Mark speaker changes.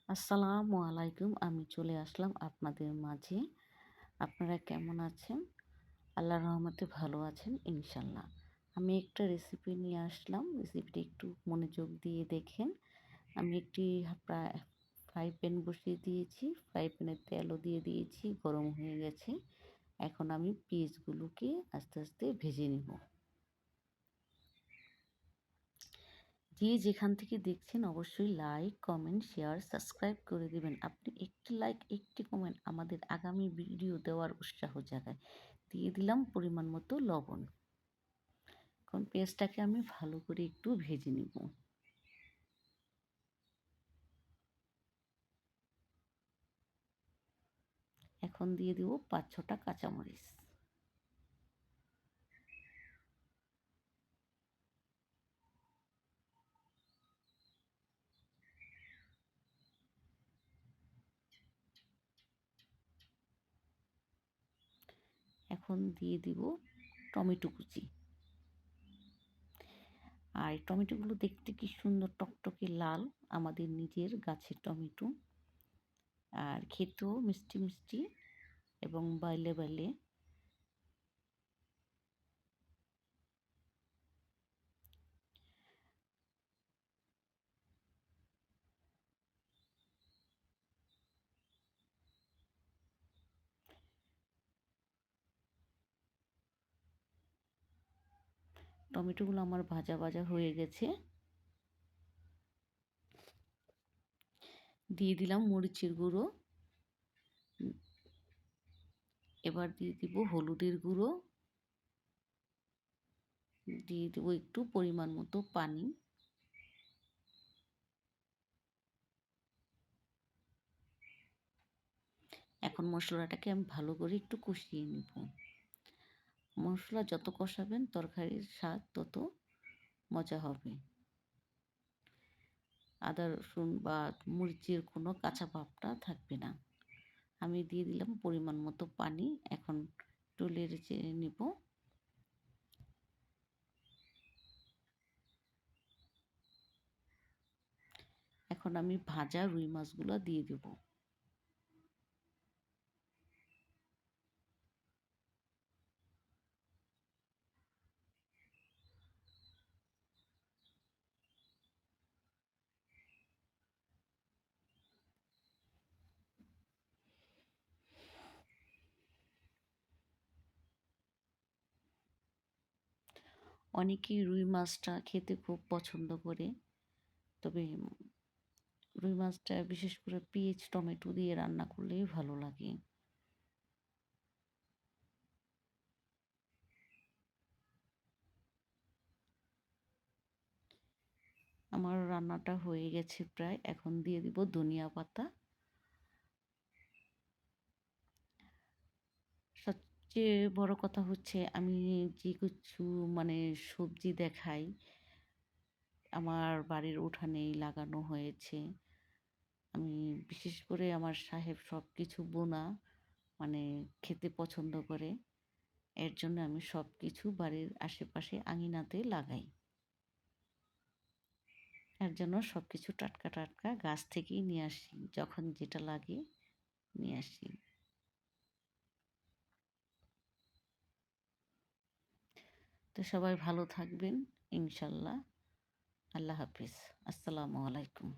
Speaker 1: আসসালামু আলাইকুম। আমি চলে আসলাম আপনাদের মাঝে। আপনারা কেমন আছেন? আল্লাহর রহমতে ভালো আছেন ইনশাল্লাহ। আমি একটা রেসিপি নিয়ে আসলাম। রেসিপিটি একটু মনোযোগ দিয়ে দেখেন। আমি একটি প্রায় ফ্রাই প্যান বসিয়ে দিয়েছি। ফ্রাই প্যানে তেলও দিয়ে দিয়েছি, গরম হয়ে গেছে। এখন আমি পেঁয়াজগুলোকে আস্তে আস্তে ভেজে নিব। যে যেখান থেকে দেখছেন অবশ্যই লাইক, কমেন্ট, শেয়ার, সাবস্ক্রাইব করে দিবেন। আপনি একটি লাইক, একটি কমেন্ট আমাদের আগামী ভিডিও দেওয়ার উৎসাহ জাগায়। দিয়ে দিলাম পরিমাণ মতো লবণ। এখন পেঁয়াজটাকে আমি ভালো করে একটু ভেজে নিব। এখন দিয়ে দেব ৫-৬টা কাঁচামরিচ। এখন দিয়ে দিব টমেটো কুচি। আর টমেটোগুলো দেখতে কি সুন্দর টকটকে লাল, আমাদের নিজের গাছের টমেটো। আর খেতেও মিষ্টি মিষ্টি এবং বাইলে বাইলে। টমেটোগুলো আমার ভাজা ভাজা হয়ে গেছে। দিয়ে দিলাম মরিচের গুঁড়ো। এবার দিয়ে দিব হলুদের গুঁড়ো। দিয়ে দেবো একটু পরিমাণ মতো পানি। এখন মশলাটাকে আমি ভালো করে একটু কষিয়ে নিব। মশলা যত কষাবেন তরকারির স্বাদ তত মজা হবে। আদা রসুন বা মরিচের কোনো কাঁচা ভাবটা থাকবে না। আমি দিয়ে দিলাম পরিমাণ মতো পানি। এখন একটু নেড়ে চেড়ে নিব। এখন আমি ভাজা রুই মাছগুলো দিয়ে দেব। অনেকেই রুই মাছটা খেতে খুব পছন্দ করে। তবে রুই মাছটা বিশেষ করে পেঁয়াজ টমেটো দিয়ে রান্না করলেই ভালো লাগে। আমার রান্নাটা হয়ে গেছে প্রায়। এখন দিয়ে দিব ধনিয়া পাতা। সবচেয়ে বড় কথা হচ্ছে আমি যে কিছু মানে সবজি দেখাই আমার বাড়ির উঠানেই লাগানো হয়েছে। আমি বিশেষ করে আমার সাহেব সব কিছু বোনা মানে খেতে পছন্দ করে। এর জন্য আমি সব কিছু বাড়ির আশেপাশে আঙিনাতে লাগাই। এর জন্য সব কিছু টাটকা টাটকা গাছ থেকেই নিয়ে আসি, যখন যেটা লাগে নিয়ে আসি। তো সবাই ভালো থাকবেন ইনশাল্লাহ। আল্লাহ হাফিজ। আসসালামু আলাইকুম।